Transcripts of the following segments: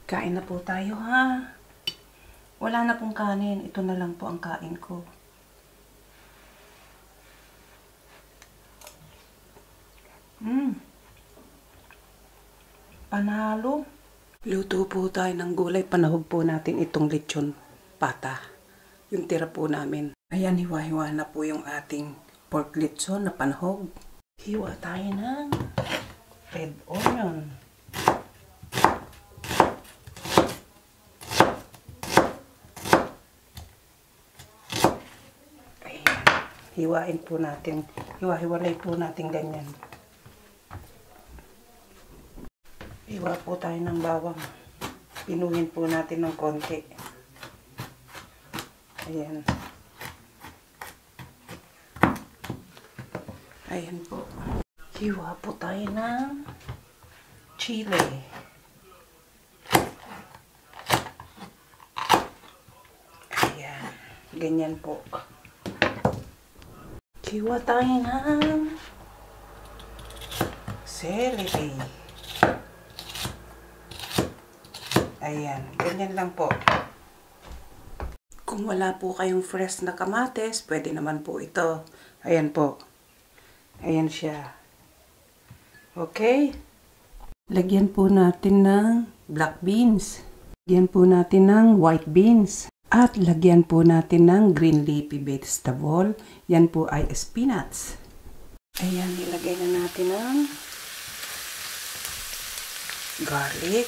Kain na po tayo ha. Wala na pong kanin. Ito na lang po ang kain ko. Panalo. Luto po tayo ng gulay. Panahog po natin itong lechon pata. Yung tira po namin. Ayan, hiwa-hiwa na po yung ating pork lechon na panahog. Hiwa tayo ng red onion. Hiwain po natin. Hiwa-hiwalay po natin ganyan. Hiwa po tayo ng bawang. Pinuhin po natin ng konti. Ayan. Ayan po. Hiwa po tayo ng chili. Ayan. Ganyan po. Hiwa tayo ng celery. Ayan, ganyan lang po. Kung wala po kayong fresh na kamates, pwede naman po ito. Ayan po. Ayan siya. Okay? Lagyan po natin ng black beans. Lagyan po natin ng white beans. At lagyan po natin ng green leafy vegetable. Yan po ay spinach. Ayan, ilagay na natin ng garlic.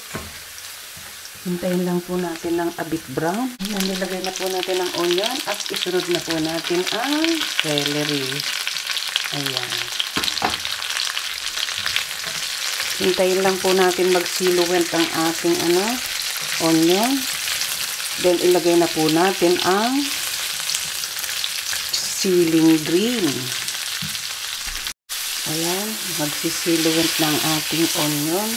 Hintayin lang po natin ng a bit brown. Ayan, nilagay na po natin ang onion at isunod na po natin ang celery. Ayan. Hintayin lang po natin mag-silhouette ang ating onion. Then, ilagay na po natin ang ceiling green. Ayan, magsisilhouette ng ating onion.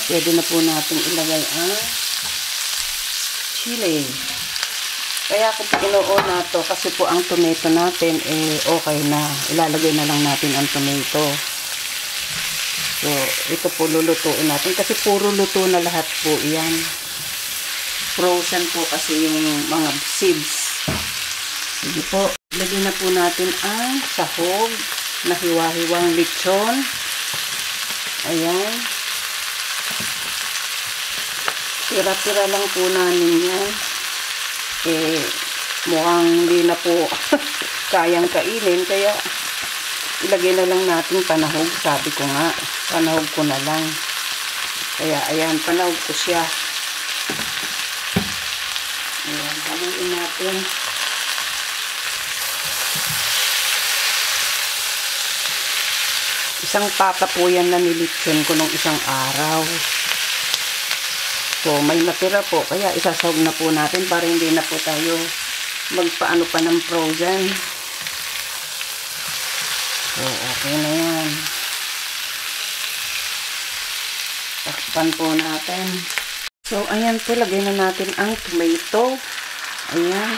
Pwede na po natin ilagay ang chili. Kaya kung pinuo na to, kasi po ang tomato natin, okay na. Ilalagay na lang natin ang tomato. So, ito po lulutuin natin. Kasi puro luto na lahat po yan. Frozen po kasi yung mga seeds. Sige po. Lagyan na po natin ang sahog na hiwa-hiwang lechon. Ayan. Tira-tira lang po namin yan. Mukhang hindi na po kayang kainin. Kaya ilagay na lang natin panahog. Sabi ko nga, panahog ko na lang. Kaya ayan, panahog ko siya. Ayan, haluin natin. Isang pata po yan na nilitsyon ko nung isang araw. So, may natira po. Kaya isasawag na po natin para hindi na po tayo magpaano pa ng frozen. So, okay na yan. Takpan po natin. So, ayan po, lagay na natin ang tomato. Ayan.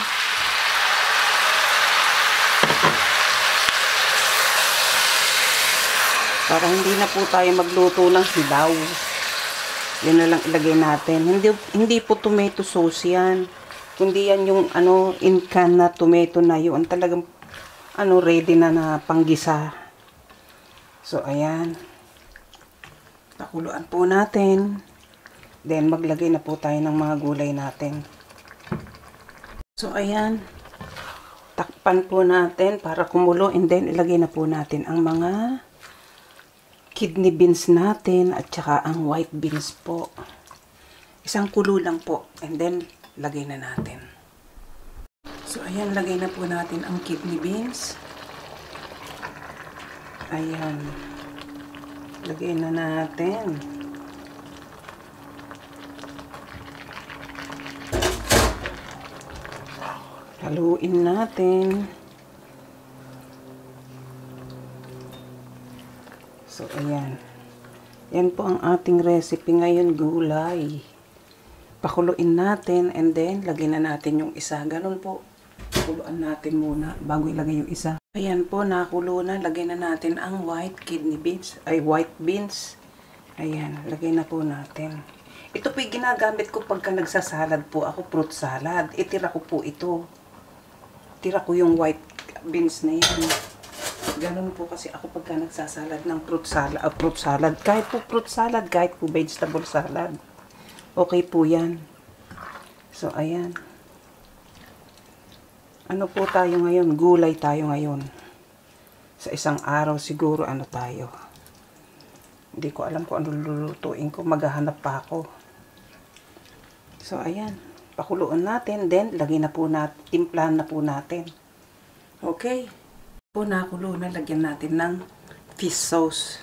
Para hindi na po tayo magluto ng silaw. Yan na lang ilagay natin. Hindi po tomato sauce yan. Kundi yan yung in can na tomato na yun. Talagang ready na panggisa. So, ayan. Pakuluan po natin. Then, maglagay na po tayo ng mga gulay natin. So, ayan. Takpan po natin para kumulo. And then, ilagay na po natin ang mga kidney beans natin at saka ang white beans po. Isang kulo lang po. And then, lagay na natin. So, ayan. Lagay na po natin ang kidney beans. Ayan. Lagay na natin. Haluin natin. So, ayan. Yan po ang ating recipe ngayon, gulay. Pakuluin natin and then, lagyan na natin yung isa. Ganun po. Pakuluan natin muna bago ilagay yung isa. Ayan po, nakulo na. Lagyan na natin ang white kidney beans. Ay, white beans. Ayan, lagay na po natin. Ito po yung ginagamit ko pagka nagsasalad po ako, fruit salad. Itira ko po ito. Tira ko yung white beans na yan. Ganun po kasi ako pagka nagsasalad ng fruit salad. Kahit po fruit salad, kahit po vegetable salad. Okay po yan. So, ayan. Ano po tayo ngayon? Gulay tayo ngayon. Sa isang araw siguro ano tayo. Hindi ko alam kung ano lulutuin ko. Maghahanap pa ako. So, ayan. Pakuluan natin. Then, lagyan na po natin. Timplahan na po natin. Okay. Po nakulo na. Lagyan natin ng fish sauce.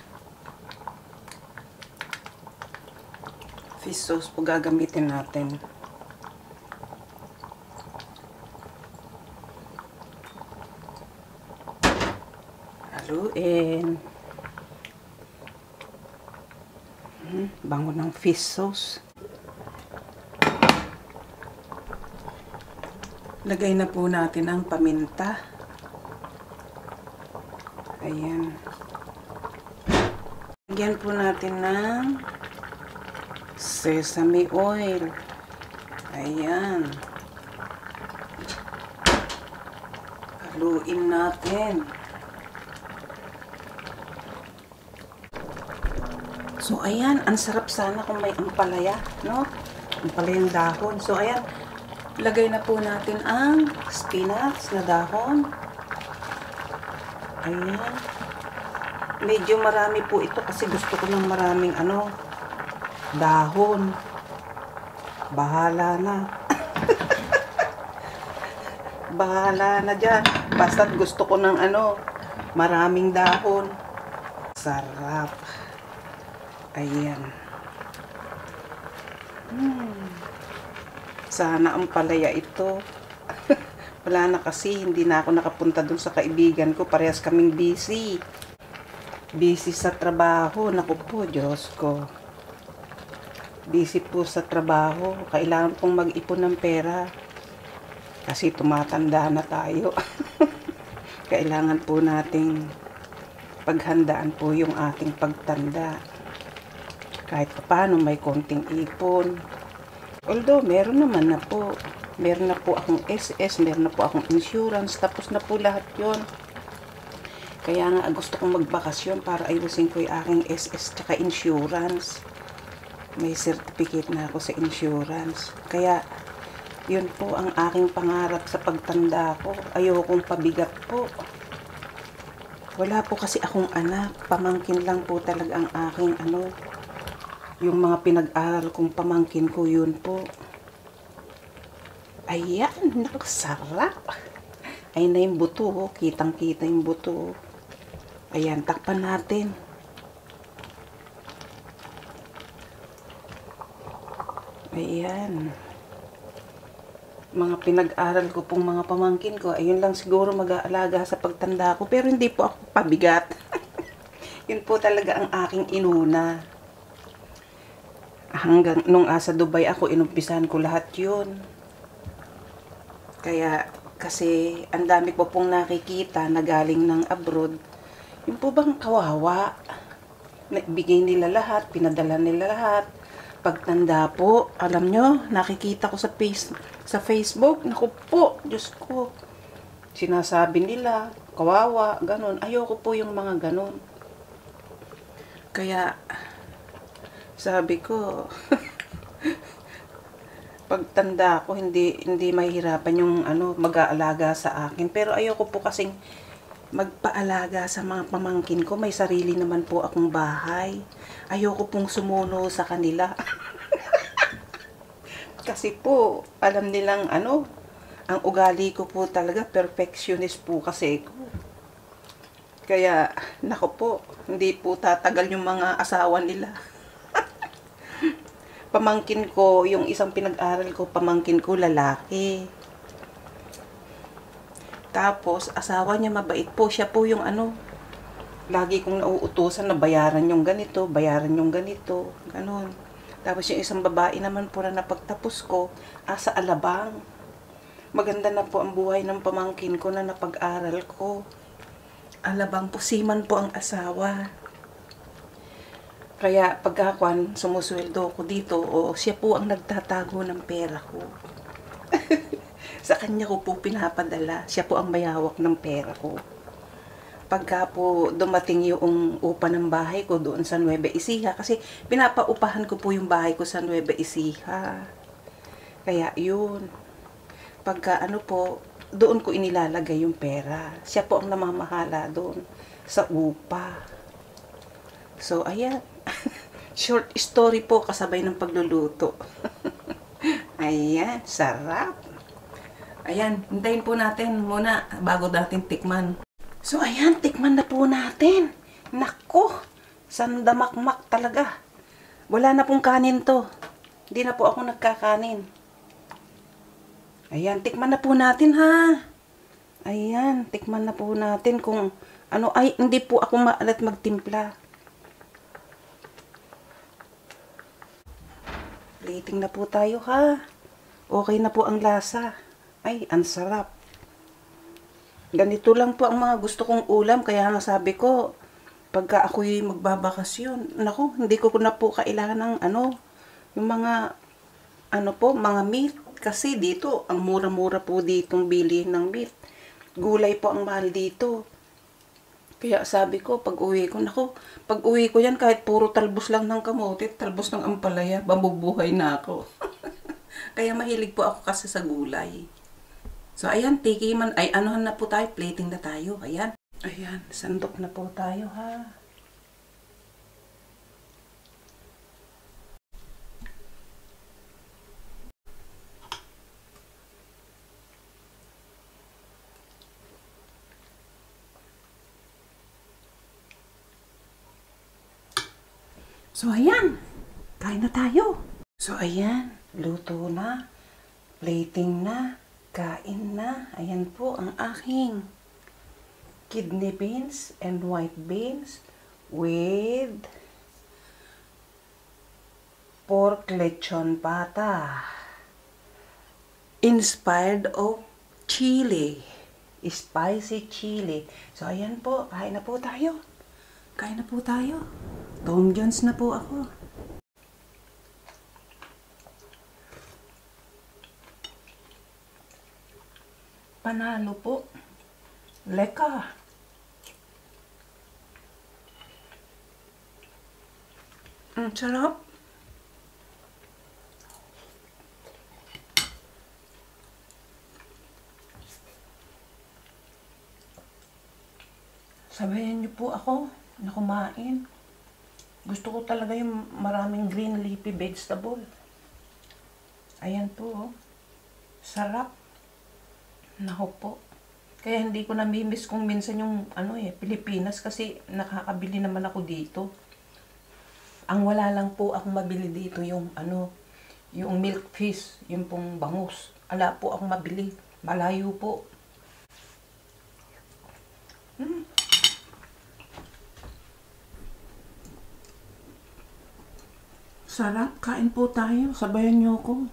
Fish sauce po gagamitin natin. Haluin. Bango ng fish sauce. Lagay na po natin ang paminta. Ayan. Lagyan po natin ng sesame oil. Ayan. Haluin natin. So, ayan. Ang sarap sana kung may ampalaya, no? Ampalayang dahon. So, ayan. Lagay na po natin ang spinach na dahon. Ayan. Medyo marami po ito kasi gusto ko ng maraming dahon. Bahala na. Bahala na dyan. Basta't gusto ko ng maraming dahon. Sarap. Ayan. Sana ang palaya ito. Wala na kasi, hindi na ako nakapunta dun sa kaibigan ko. Parehas kaming busy. Busy sa trabaho. Naku po, Diyos ko. Busy po sa trabaho. Kailangan pong mag-ipon ng pera. Kasi tumatanda na tayo. Kailangan po nating paghandaan po yung ating pagtanda. Kahit paano may konting ipon. Although, meron naman na po. Meron na po akong SS, meron na po akong insurance, tapos na po lahat yon. Kaya nga gusto kong magbakasyon para ayusin ko yung aking SS tsaka insurance. May certificate na ako sa insurance. Kaya, yun po ang aking pangarap sa pagtanda ko. Ayokong pabigat po. Wala po kasi akong anak. Pamangkin lang po talaga ang aking yung mga pinag-aral kong pamangkin ko, yun po. Ayan, nakasarap. Ay na yung buto, oh. Kitang-kita yung buto. Ayan, takpan natin. Ayan. Mga pinag-aral ko pong mga pamangkin ko, ayun lang siguro mag-aalaga sa pagtanda ko. Pero hindi po ako pabigat. Yun po talaga ang aking inuna. Hanggang nung asa Dubai ako, inumpisahan ko lahat yun. Kaya, kasi ang dami ko pong nakikita na galing ng abroad. Yung po bang kawawa? Bigay nila lahat, pinadala nila lahat. Pagtanda po, alam nyo, nakikita ko sa Facebook. Naku po, Diyos ko. Sinasabi nila, kawawa, ganun. Ayoko po yung mga ganun. Kaya, sabi ko, pagtanda ko, hindi mahihirapan yung mag-aalaga sa akin. Pero ayoko po kasing magpaalaga sa mga pamangkin ko. May sarili naman po akong bahay. Ayoko pong sumuno sa kanila. Kasi po, alam nilang ang ugali ko po talaga, perfectionist po kasi ko. Kaya, nako po, hindi po tatagal yung mga asawa nila. Pamangkin ko, yung isang pinag-aral ko, pamangkin ko, lalaki. Tapos, asawa niya mabait po. Siya po yung lagi kong nauutusan na bayaran yung ganito, ganon. Tapos yung isang babae naman po na napagtapos ko, sa Alabang. Maganda na po ang buhay ng pamangkin ko na napag-aral ko. Alabang po, seaman po ang asawa. Kaya pagkakuan, sumusweldo ko dito, o siya po ang nagtatago ng pera ko. Sa kanya ko po pinapadala. Siya po ang mayawak ng pera ko. Pagka po dumating yung upa ng bahay ko doon sa Nueva Ecija, kasi pinapaupahan ko po yung bahay ko sa Nueva Ecija. Kaya yun, pagka ano po, doon ko inilalagay yung pera. Siya po ang namamahala doon sa upa. So, ayan. Short story po kasabay ng pagluluto. Ayan, sarap. Ayan, hintayin po natin muna bago natin tikman. So, ayan, tikman na po natin. Nako, sandamakmak talaga. Wala na pong kanin to. Hindi na po ako nagkakanin. Ayan, tikman na po natin ha. Ayan, tikman na po natin kung ano. Ay, hindi po ako maalat magtimpla. Plating na po tayo ha. Okay na po ang lasa. Ay, ang sarap. Ganito lang po ang mga gusto kong ulam. Kaya nga sabi ko, pagka ako'y magbabakasyon, naku, hindi ko na po kailangan ng ano, yung mga, ano po, mga meat. Kasi dito, ang mura-mura po ditong bili ng meat. Gulay po ang mahal dito. Kaya sabi ko, pag uwi ko, naku, pag uwi ko yan, kahit puro talbos lang ng kamote, talbos ng ampalaya, mabubuhay na ako. Kaya mahilig po ako kasi sa gulay. So, ayan, tikiman, ay, anuhan na po tayo, plating na tayo, ayan. Ayan, sandok na po tayo, ha. So, ayan, kain na tayo. So, ayan, luto na, plating na, kain na. Ayan po ang aking kidney beans and white beans with pork lechon pata. Inspired of chili. Spicy chili. So, ayan po, kain na po tayo. Kain na po tayo. Tom Jones na po ako. Panalo po. Leka. Ang sarap. Sabayan niyo po ako na kumain. Gusto ko talaga yung maraming green leafy vegetable. Ayan po, oh. Sarap. Nako po. Kaya hindi ko namimiss kung minsan yung Pilipinas kasi nakakabili naman ako dito. Ang wala lang po akong mabili dito yung yung milk fish, yung pong bangus. Wala po akong mabili. Malayo po. Sarap. Kain po tayo. Sabayan niyo ako.